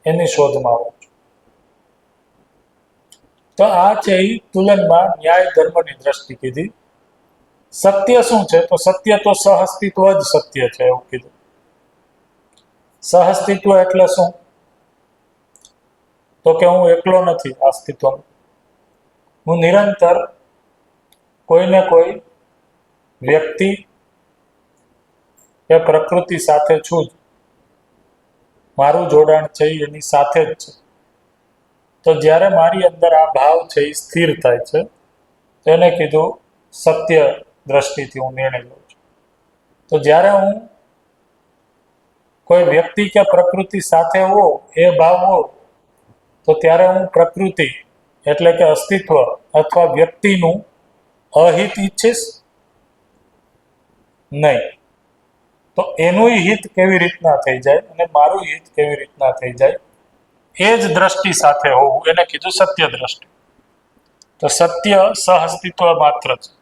એની શોધમાં આવું છું. તો આ છે એ તુલનમાં ન્યાય ધર્મની દ્રષ્ટિ કીધી. સત્ય શું છે? તો સત્ય તો સહઅસ્તિત્વ જ સત્ય છે એવું કીધું. સહઅસ્તિત્વ એટલે શું? તો કે હું એકલો નથી અસ્તિત્વમાં, હું નિરંતર કોઈને કોઈ વ્યક્તિ કે પ્રકૃતિ સાથે છું જ. મારું જોડાણ છે એની સાથે જ છે. તો જ્યારે મારી અંદર આ ભાવ છે એ સ્થિર થાય છે, તેને કીધું સત્ય દ્રષ્ટિથી હું નિર્ણય લઉં છું. તો જ્યારે હું કોઈ વ્યક્તિ કે પ્રકૃતિ સાથે હો, એ ભાવ હો, તો ત્યારે હું પ્રકૃતિ એટલે કે અસ્તિત્વ અથવા વ્યક્તિનું અહિત ઈચ્છીશ નહીં. તો એનું હિત કેવી રીતના થઈ જાય અને મારું હિત કેવી રીતના થઈ જાય, એ જ દ્રષ્ટિ સાથે હોવું, એને કીધું સત્ય દ્રષ્ટિ. તો સત્ય સહઅસ્તિત્વ માત્ર છે,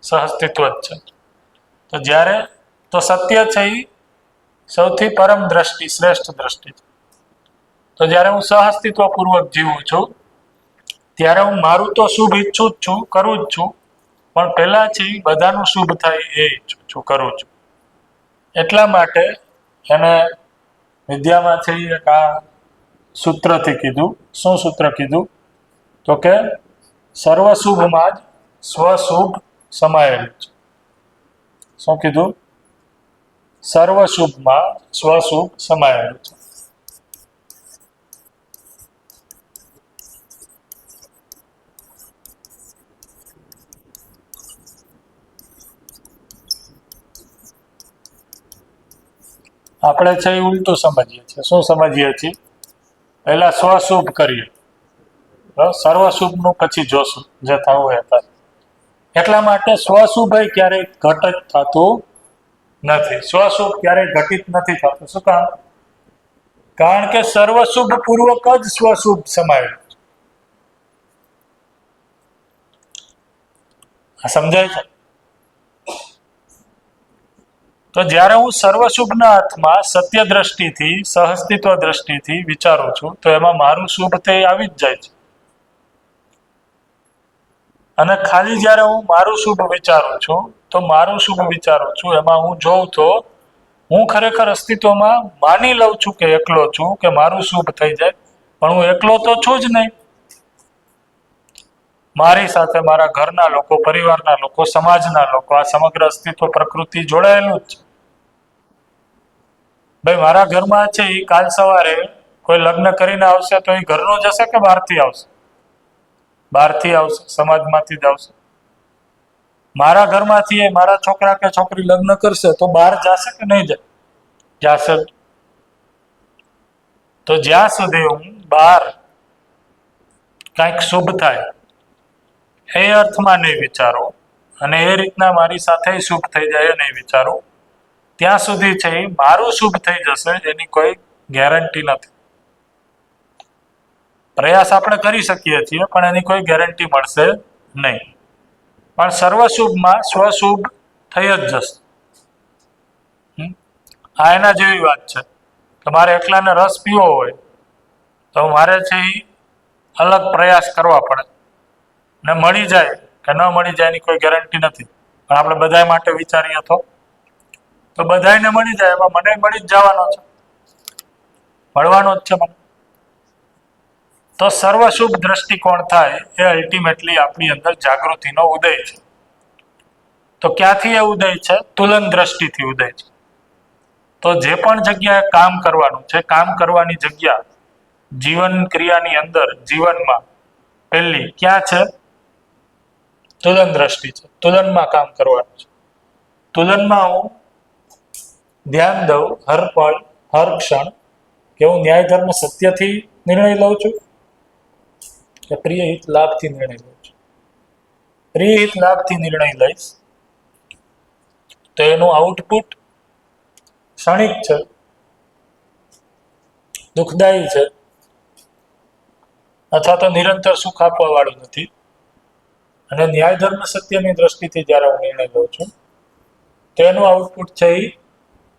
સહઅસ્તિત્વ જ છે. તો જ્યારે તો સત્ય છે એ સૌથી પરમ દ્રષ્ટિ, શ્રેષ્ઠ દ્રષ્ટિ છે. તો જ્યારે હું સહઅસ્તિત્વપૂર્વક જીવું છું, ત્યારે હું મારું તો શુભ ઈચ્છું જ છું, કરું જ છું, પણ પહેલા છે એ બધાનું શુભ થાય એ ઈચ્છું છું, કરું છું. એટલા માટે એને વિદ્યામાં છે એક આ સૂત્રથી કીધું. શું સૂત્ર કીધું? તો કે સર્વશુભમાં જ સ્વશુભ સમાયેલું છે. શું કીધું? સર્વશુભમાં સ્વશુભ સમાયેલું છે. આપણે છે એ ઉલટું સમજીએ છીએ. શું સમજીએ છીએ? પહેલા સ્વશુભ કરીએ, સર્વશુભનું પછી જોશું, જે થવું એ થાય. એટલા માટે સ્વશુભ ક્યારેય ઘટ થતું નથી, સ્વશુભ ક્યારેય ઘટિત નથી થતું. શું કામ? કારણ કે સર્વશુભ પૂર્વક જ સ્વશુભ સમાયેલું છે. આ સમજાય છે? તો જ્યારે હું સર્વશુભના અર્થમાં સત્ય દ્રષ્ટિથી, સહઅસ્તિત્વ દ્રષ્ટિથી વિચારું છું, તો એમાં મારું શુભ તે આવી જ જાય છે. અને ખાલી જ્યારે હું મારું શુભ વિચારું છું, તો મારું શુભ વિચારું છું એમાં હું જોઉં તો હું ખરેખર અસ્તિત્વમાં માની લઉં છું કે એકલો છું, કે મારું શુભ થઈ જાય, પણ હું એકલો તો છું જ નહીં. મારી સાથે મારા ઘરના લોકો, પરિવારના લોકો, સમાજના લોકો, આ સમગ્ર અસ્તિત્વ પ્રકૃતિ જોડાયેલું જ છે. ભાઈ મારા ઘરમાં છે એ કાલ સવારે કોઈ લગ્ન કરીને આવશે તો એ ઘરનો જશે કે બહારથી આવશે? બહારથી આવશે, સમાજમાંથી જ આવશે. મારા ઘરમાંથી એ મારા છોકરા કે છોકરી લગ્ન કરશે તો બહાર જશે કે નહીં જાય? જશે. તો જ્યાં સુધી હું બહાર કંઈક શુભ થાય એ અર્થમાં નહીં વિચારો અને એ રીતના મારી સાથે શુભ થઈ જાય એ નહીં વિચારો, ત્યાં સુધી છે એ મારું શુભ થઈ જશે એની કોઈ ગેરંટી નથી. પ્રયાસ આપણે કરી શકીએ છીએ પણ એની કોઈ ગેરંટી મળશે નહીં. પણ સર્વશુભમાં સ્વશુભ થઈ જ જશે. આ એના જેવી વાત છે કે મારે એકલાને રસ પીવો હોય તો મારે છે એ અલગ પ્રયાસ કરવા પડે, ને મળી જાય કે ન મળી જાય એની કોઈ ગેરંટી નથી. પણ આપણે બધા માટે વિચારીએ તો બધાને મળી જાય, એમાં મને મળી જ જવાનો છે, મળવાનો જ છે મને. તો સર્વશુભ દ્રષ્ટિકોણ થાય એ અલ્ટિમેટલી આપણી અંદર જાગૃતિનો ઉદય છે. તો ક્યાંથી એ ઉદય છે? તુલન દ્રષ્ટિથી ઉદય છે. તો જે પણ જગ્યાએ કામ કરવાનું છે, કામ કરવાની જગ્યા જીવન ક્રિયાની અંદર, જીવનમાં પહેલી ક્યાં છે? તુલન દ્રષ્ટિ છે. તુલનમાં કામ કરવાનું છે. તુલનમાં હું ધ્યાન દઉં હર પળ, હર ક્ષણ કે હું ન્યાય ધર્મ સત્યથી નિર્ણય લઉં છું કે પ્રિય હિત લાભથી નિર્ણય લઉં છું. પ્રિય હિત લાભથી નિર્ણય લઈશ તો એનું આઉટપુટ ક્ષણિક છે, દુઃખદાયી છે, અથવા તો નિરંતર સુખ આપવા વાળું નથી. અને ન્યાય ધર્મ સત્યની દ્રષ્ટિથી જ્યારે હું નિર્ણય લઉં છું તો એનું આઉટપુટ છે એ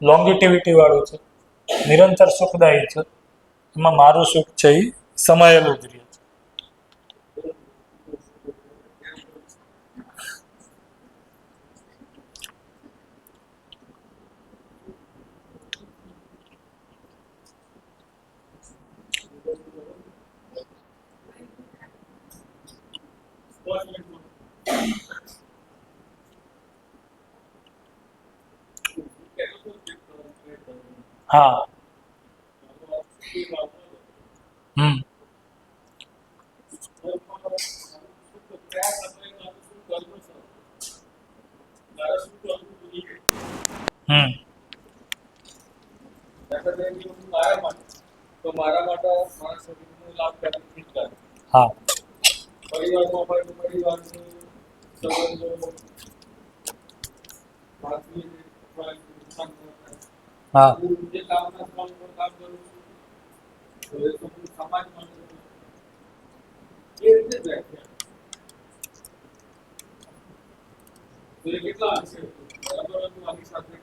લોંગિટિવિટી વાળું છે, નિરંતર સુખદાયી છે, એમાં મારું સુખ છે એ સમાયેલું જ રહે છે. હા. હમ. હમ. તો મારા માટે મારા શરીરને લાભકારી છે. હા. પરિવારમાં હોય તો પરિવારનું સંબંધો માનવી નુકસાન ન થાય. હા. હું જે કામના સ્થળ પર કામ કરું છું તો એ તો હું સમાજમાં છું. એ રીતે જ વ્યાખ્યા તો એ કેટલા અંશે બરાબર હતું આની સાથે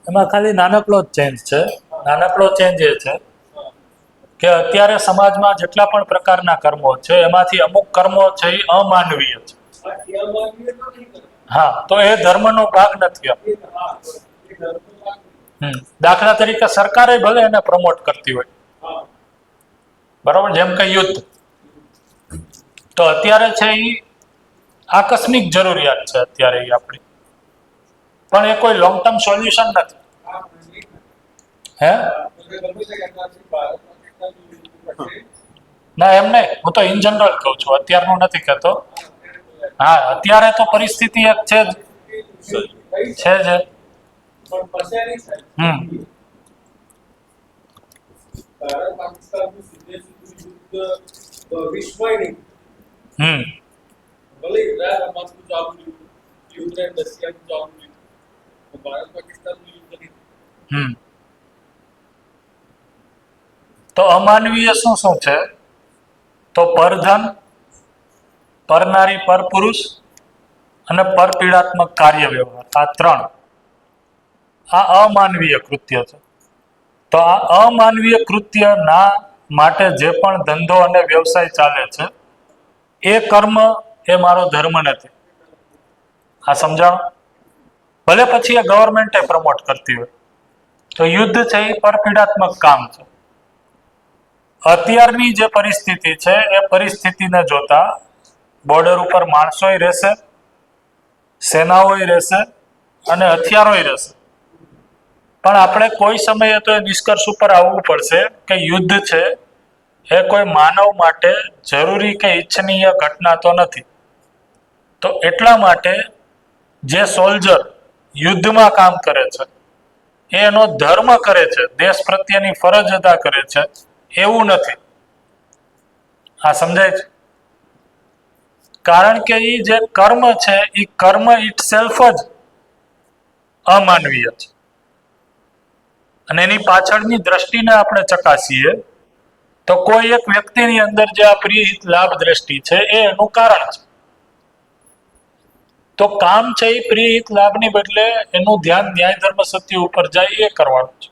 એમાં ખાલી નાનકડો જ ચેન્જ છે. નાનકડો ચેન્જ એ છે કે અત્યારે સમાજમાં જેટલા પણ પ્રકારના કર્મો છે એમાંથી અમુક કર્મો છે એ અમાનવીય છે. હા, તો એ ધર્મનો ભાગ નથી. દાખલા તરીકે સરકારે ભલે એને પ્રમોટ કરતી હોય, બરાબર, જેમ કે યુદ્ધ, તો અત્યારે છે એ આકસ્મિક જરૂરિયાત છે અત્યારે એ આપણી, પણ એ કોઈ લોંગ ટર્મ સોલ્યુશન નથી. હે ના, એમ નહીં, હું તો ઇન જનરલ કહું છું, અત્યારનું નથી કહેતો. હા, અત્યારે તો પરિસ્થિતિ એક છે જ. હમ. ભારત પાકિસ્તાનનું સીધે સીધું યુદ્ધ વિશ્વય નહીં. ભલે ઇઝરાયલ અમારું ચાલુ રહ્યું, યુક્રેન રશિયાનું ચાલુ રહ્યું, ભારત પાકિસ્તાનનું યુદ્ધ નહીં. તો અમાનવીય શું શું છે? તો પરધન, પરનારી, પરપુરુષ અને પરપીડાત્મક કાર્ય વ્યવહાર, આ ત્રણ, આ અમાનવીય કૃત્ય છે. તો આ અમાનવીય કૃત્યના માટે જે પણ ધંધો અને વ્યવસાય ચાલે છે એ કર્મ એ મારો ધર્મ નથી. આ સમજાણું? ભલે પછી એ ગવર્મેન્ટ પ્રમોટ કરતી હોય. તો યુદ્ધ છે એ પરપીડાત્મક કામ છે. અત્યારની જે પરિસ્થિતિ છે એ પરિસ્થિતિને જોતા બોર્ડર ઉપર માણસોય રહેશે, સેનાઓય રહેશે અને હથિયારોય રહેશે, પણ આપણે કોઈ સમયે તો એ નિષ્કર્ષ ઉપર આવવું પડશે કે યુદ્ધ છે એ કોઈ માનવ માટે જરૂરી કે ઈચ્છનીય ઘટના તો નથી. તો એટલા માટે જે સોલ્જર યુદ્ધમાં કામ કરે છે એ એનો ધર્મ કરે છે, દેશ પ્રત્યેની ફરજ અદા કરે છે, એવું નથી. આ સમજાય છે? કારણ કે એ જે કર્મ છે એ કર્મ ઇટ સેલ્ફ જ અમાનવીય છે. અને એની પાછળની દ્રષ્ટિને આપણે ચકાસીએ તો કોઈ એક વ્યક્તિની અંદર જે આ પ્રિયહિત લાભ દ્રષ્ટિ છે એ એનું કારણ છે. તો કામ છે એ પ્રિયહિત લાભની બદલે એનું ધ્યાન ન્યાય ધર્મ સત્ય ઉપર જાય એ કરવાનું છે.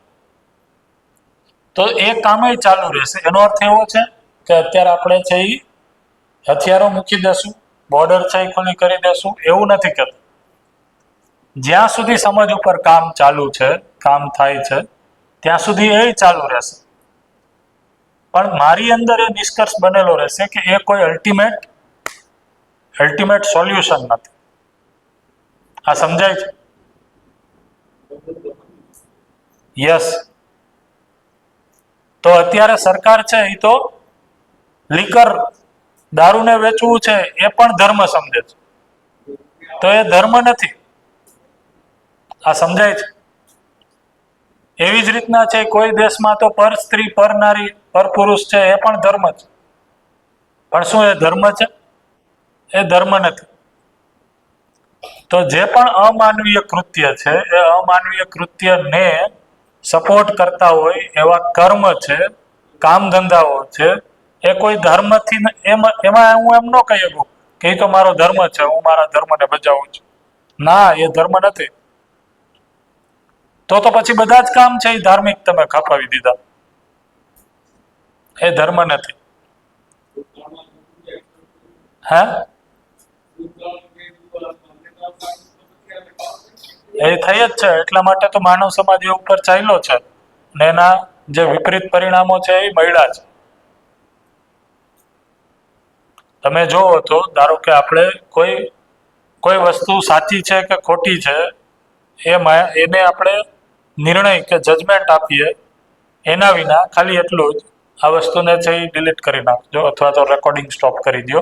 તો એ કામ ચાલુ રહેશે. એનો અર્થ એવો છે કે અત્યારે આપણે છે એ હથિયારો મૂકી દેશું, બોર્ડર છે એ ખુલ્લી કરી દેશું, એવું નથી કરતું. જ્યાં સુધી સમજ ઉપર કામ ચાલુ છે, કામ થાય છે, ત્યાં સુધી એ ચાલુ રહેશે. પણ મારી અંદર એ નિષ્કર્ષ બનેલો રહેશે કે એ કોઈ અલ્ટિમેટ સોલ્યુશન નથી. આ સમજાય છે? યસ. તો અત્યારે સરકાર છે એ તો લીકર, દારૂને વેચવું છે એ પણ ધર્મ સમજે છે. તો એ ધર્મ નથી. આ સમજાય છે? એવી જ રીતના છે કોઈ દેશમાં તો પર સ્ત્રી, પર નારી, પર પુરુષ છે એ પણ ધર્મ છે. પણ શું એ ધર્મ છે? એ ધર્મ નથી. તો જે પણ અમાનવીય કૃત્ય છે એ અમાનવીય કૃત્યને સપોર્ટ કરતા હોય એવા કર્મ છે, કામ ધંધાઓ છે, એ કોઈ ધર્મથી એમાં હું એમ ન કહી શકું કે એ તો મારો ધર્મ છે, હું મારા ધર્મને બજાવું છું. ના, એ ધર્મ નથી. તો પછી બધા જ કામ છે એ ધાર્મિક તમે ખપાવી દીધા. એ ધર્મ નથી. ભૂતકાળમાં મોટું જે હે ભૂતકાળમાં જે નેતાઓ સાથે એ થઈ જ છે, એટલા માટે તો માનવ સમાજ એ ઉપર ચાલ્યો છે ને એના જે વિપરીત પરિણામો છે એ મળ્યા છે. તમે જોવો તો ધારો કે આપણે કોઈ વસ્તુ સાચી છે કે ખોટી છે એને આપણે નિર્ણય કે જજમેન્ટ આપીએ એના વિના ખાલી એટલું જ આ વસ્તુને છે એ ડિલીટ કરી નાખજો અથવા તો રેકોર્ડિંગ સ્ટોપ કરી દો.